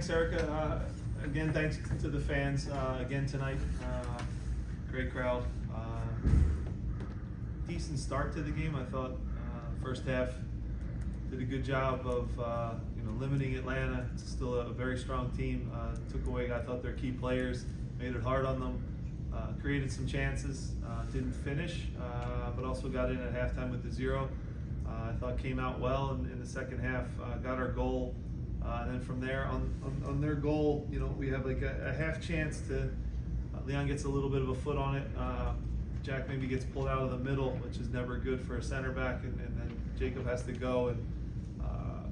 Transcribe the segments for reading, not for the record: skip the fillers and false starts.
thanks, Erica. Again, thanks to the fans again tonight. Great crowd. Decent start to the game. I thought first half did a good job of limiting Atlanta. It's still a very strong team. Took away, I thought, their key players, made it hard on them. Created some chances. Didn't finish, but also got in at halftime with the 0. I thought came out well in the second half. Got our goal. And then from there, on their goal, we have like a half chance to, Leon gets a little bit of a foot on it. Jack maybe gets pulled out of the middle, which is never good for a center back, and then Jacob has to go and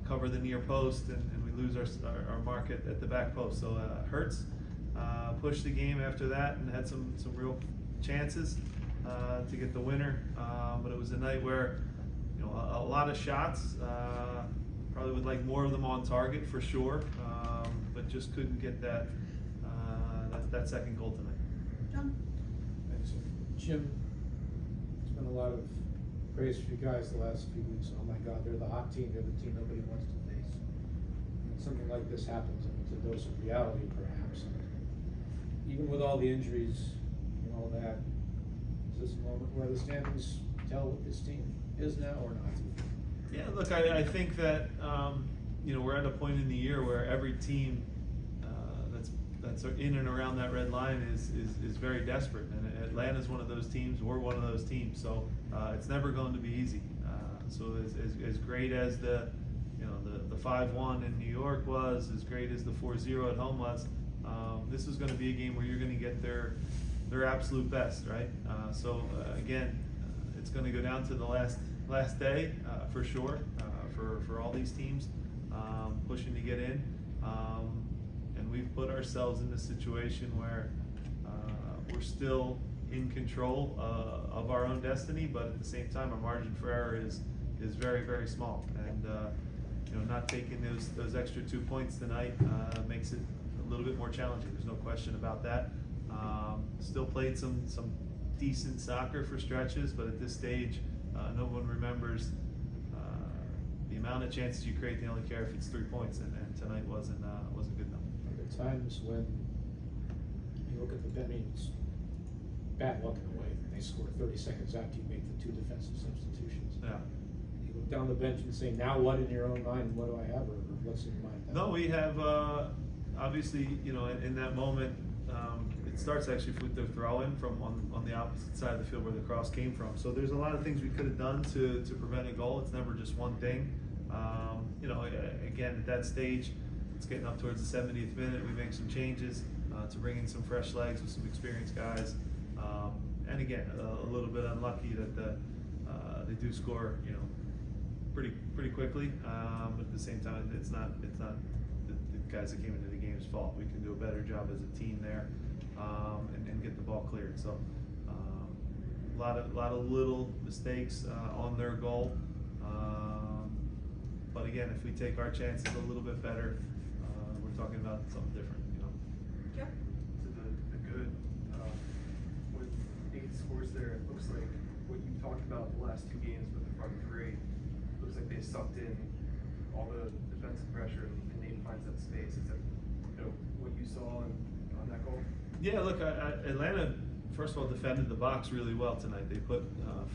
cover the near post, and we lose our mark at the back post. So hurts. Pushed the game after that and had some real chances to get the winner. But it was a night where, a lot of shots. Probably would like more of them on target for sure, but just couldn't get that second goal tonight. John? Thanks. Jim, there's been a lot of praise for you guys the last few weeks. Oh my God, they're the hot team. They're the team nobody wants to face. When something like this happens, and it's a dose of reality, perhaps. And even with all the injuries and all that, is this a moment where the standings tell what this team is now or not? Yeah, look, I think that we're at a point in the year where every team that's in and around that red line is very desperate, and Atlanta's one of those teams. We're one of those teams, so it's never going to be easy. So as great as the 5-1 in New York was, as great as the 4-0 at home was, this is going to be a game where you're going to get their absolute best, right? So again, it's going to go down to the last day for sure for all these teams pushing to get in, and we've put ourselves in a situation where we're still in control of our own destiny, but at the same time our margin for error is very, very small, and not taking those extra 2 points tonight makes it a little bit more challenging. There's no question about that. Still played some decent soccer for stretches, but at this stage no one remembers the amount of chances you create. They only care if it's 3 points, and tonight wasn't good enough. There are times when you look at it's bad luck in a way. They score 30 seconds after you make the 2 defensive substitutions. Yeah. You look down the bench and say, now what in your own mind, and what do I have, or what's in your mind? No, we have obviously, in that moment, it starts actually with the throw-in from on the opposite side of the field where the cross came from. So there's a lot of things we could have done to prevent a goal. It's never just one thing. Again, at that stage, it's getting up towards the 70th minute. We make some changes to bring in some fresh legs with some experienced guys. And again, a little bit unlucky that they do score, pretty quickly. But at the same time, it's not the guys that came into the game's fault. We can do a better job as a team there, and get the ball cleared. So a lot of little mistakes on their goal. But again, if we take our chances a little bit better, we're talking about something different. Jeff? To the good, with 8 scores there, it looks like what you talked about the last 2 games with the front 3, looks like they sucked in all the defensive pressure, and Nate finds that space. Is that what you saw on that goal? Yeah, look, Atlanta, first of all, defended the box really well tonight. They put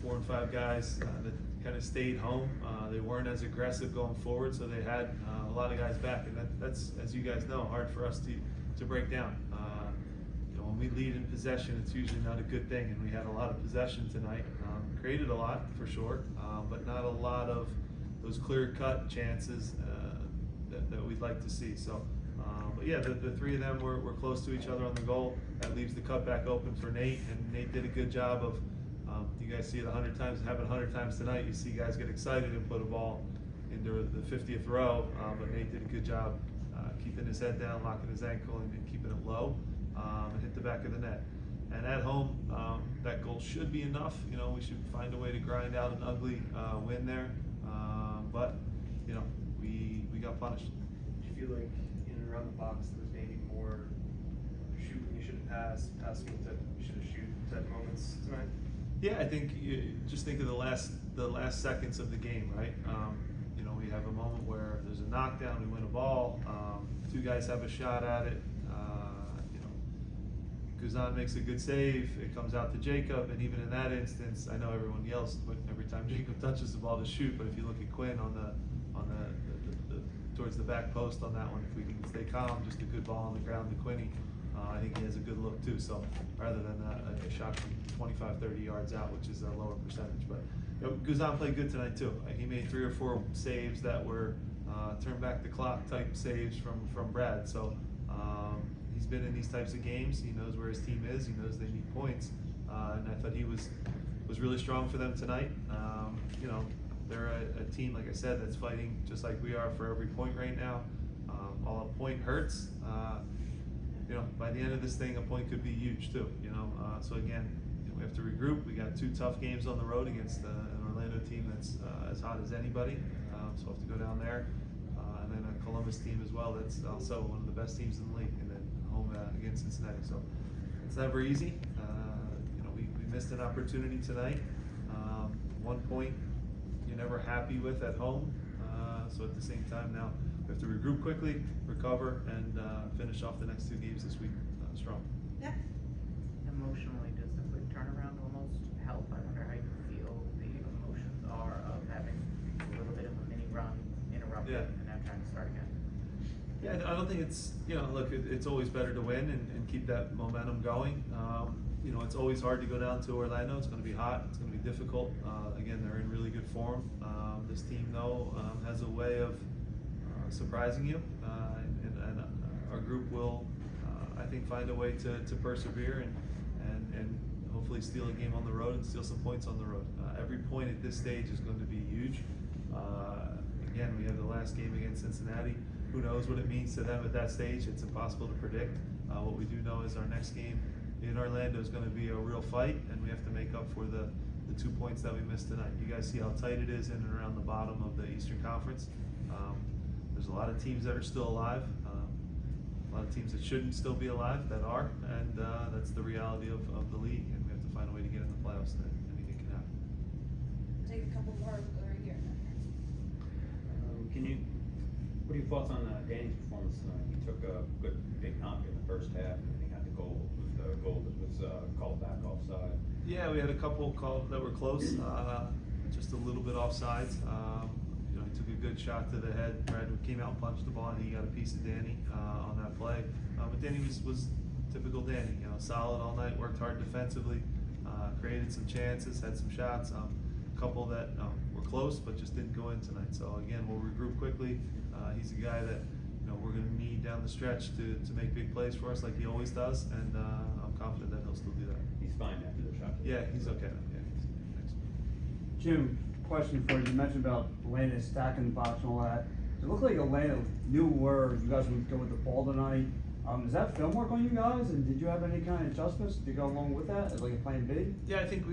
4 and 5 guys that kind of stayed home. They weren't as aggressive going forward, so they had a lot of guys back, and that's, as you guys know, hard for us to break down. When we lead in possession, it's usually not a good thing, and we had a lot of possession tonight. Created a lot, for sure, but not a lot of those clear-cut chances that we'd like to see. So, but yeah, the 3 of them were close to each other on the goal. That leaves the cutback open for Nate, and Nate did a good job of, you guys see it 100 times, have it 100 times tonight. You see guys get excited and put a ball into the 50th row, but Nate did a good job keeping his head down, locking his ankle, and keeping it low, and hit the back of the net. And at home, that goal should be enough. We should find a way to grind out an ugly win there, but we got punished. Did you feel like in and around the box there was maybe more shoot when you should have passing that you should have shoot type moments tonight? Yeah, I think just think of the last seconds of the game, right? We have a moment where there's a knockdown, we win a ball, two guys have a shot at it, you know, Guzan makes a good save, it comes out to Jacob, and even in that instance, I know everyone yells every time Jacob touches the ball to shoot, but if you look at Quinn on the towards the back post on that one, if we can stay calm, just a good ball on the ground to Quinny, I think he has a good look too, so rather than a shot from 25, 30 yards out, which is a lower percentage, but you know, Guzan played good tonight too. He made 3 or 4 saves that were turn back the clock type saves from Brad, so he's been in these types of games, he knows where his team is, he knows they need points, and I thought he was really strong for them tonight. You know, they're a team, like I said, that's fighting just like we are for every point right now. All a point hurts. You know, by the end of this thing, a point could be huge too. You know, so again, you know, we have to regroup. We got 2 tough games on the road against an Orlando team that's as hot as anybody. So we'll have to go down there, and then a Columbus team as well. That's also one of the best teams in the league, and then home against Cincinnati. So it's never easy. You know, we missed an opportunity tonight. 1 point you're never happy with at home. So at the same time now, we have to regroup quickly, recover, and finish off the next 2 games this week strong. Yeah. Emotionally, does the quick turnaround almost help? I wonder how you feel the emotions are of having a little bit of a mini run interrupted and now trying to start again. Yeah, I don't think it's, you know, look, it's always better to win and keep that momentum going. You know, it's always hard to go down to Orlando. It's going to be hot. It's going to be difficult. Again, they're in really good form. This team, though, has a way of surprising you, and our group will, I think, find a way to persevere and hopefully steal a game on the road and steal some points on the road. Every point at this stage is going to be huge. Again, we have the last game against Cincinnati. Who knows what it means to them at that stage? It's impossible to predict. What we do know is our next game in Orlando is going to be a real fight, and we have to make up for the 2 points that we missed tonight. You guys see how tight it is in and around the bottom of the Eastern Conference. There's a lot of teams that are still alive, a lot of teams that shouldn't still be alive that are, and that's the reality of the league, and we have to find a way to get in the playoffs, and anything can happen. Take a couple more right here. What are your thoughts on Danny's performance tonight? He took a good big knock in the first half, and he had the goal with the goal that was called back offside. Yeah, we had a couple called that were close, just a little bit offsides. You know, he took a good shot to the head. Brad came out and punched the ball, and he got a piece of Danny on that play. But Danny was typical Danny. You know, solid all night, worked hard defensively, created some chances, had some shots. A couple that were close, but just didn't go in tonight. So again, we'll regroup quickly. He's a guy that, you know, we're going to need down the stretch to make big plays for us like he always does, and I'm confident that he'll still do that. He's fine after the shot. Yeah, he's okay. Yeah, thanks. Jim, question for you. You mentioned about Atlanta stacking the box and all that. It looked like Atlanta knew where you guys would go with the ball tonight. Is that film work on you guys? And did you have any kind of adjustments to go along with that as like a plan B? Yeah, I think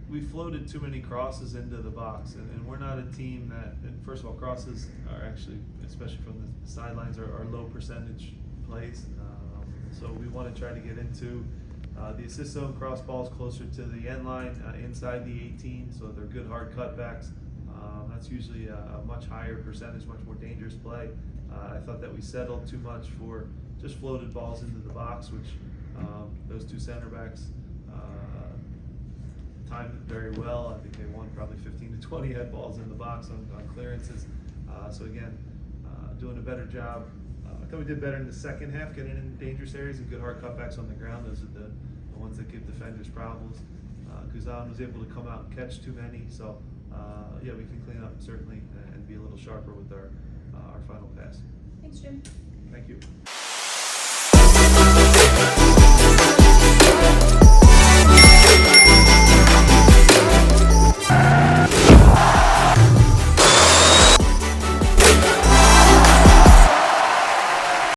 we floated too many crosses into the box, and we're not a team that, and first of all, crosses are actually, especially from the sidelines, are low percentage plays. So we want to try to get into the assist zone cross balls closer to the end line, inside the 18, so they're good hard cutbacks. That's usually a much higher percentage, much more dangerous play. I thought that we settled too much for just floated balls into the box, which those 2 center backs timed it very well. I think they won probably 15 to 20 head balls in the box on clearances. So again, doing a better job. I thought we did better in the second half, getting in dangerous areas and good hard cutbacks on the ground. Those are the ones that give defenders problems. Guzan was able to come out and catch too many. So yeah, we can clean up certainly and be a little sharper with our final pass. Thanks, Jim. Thank you.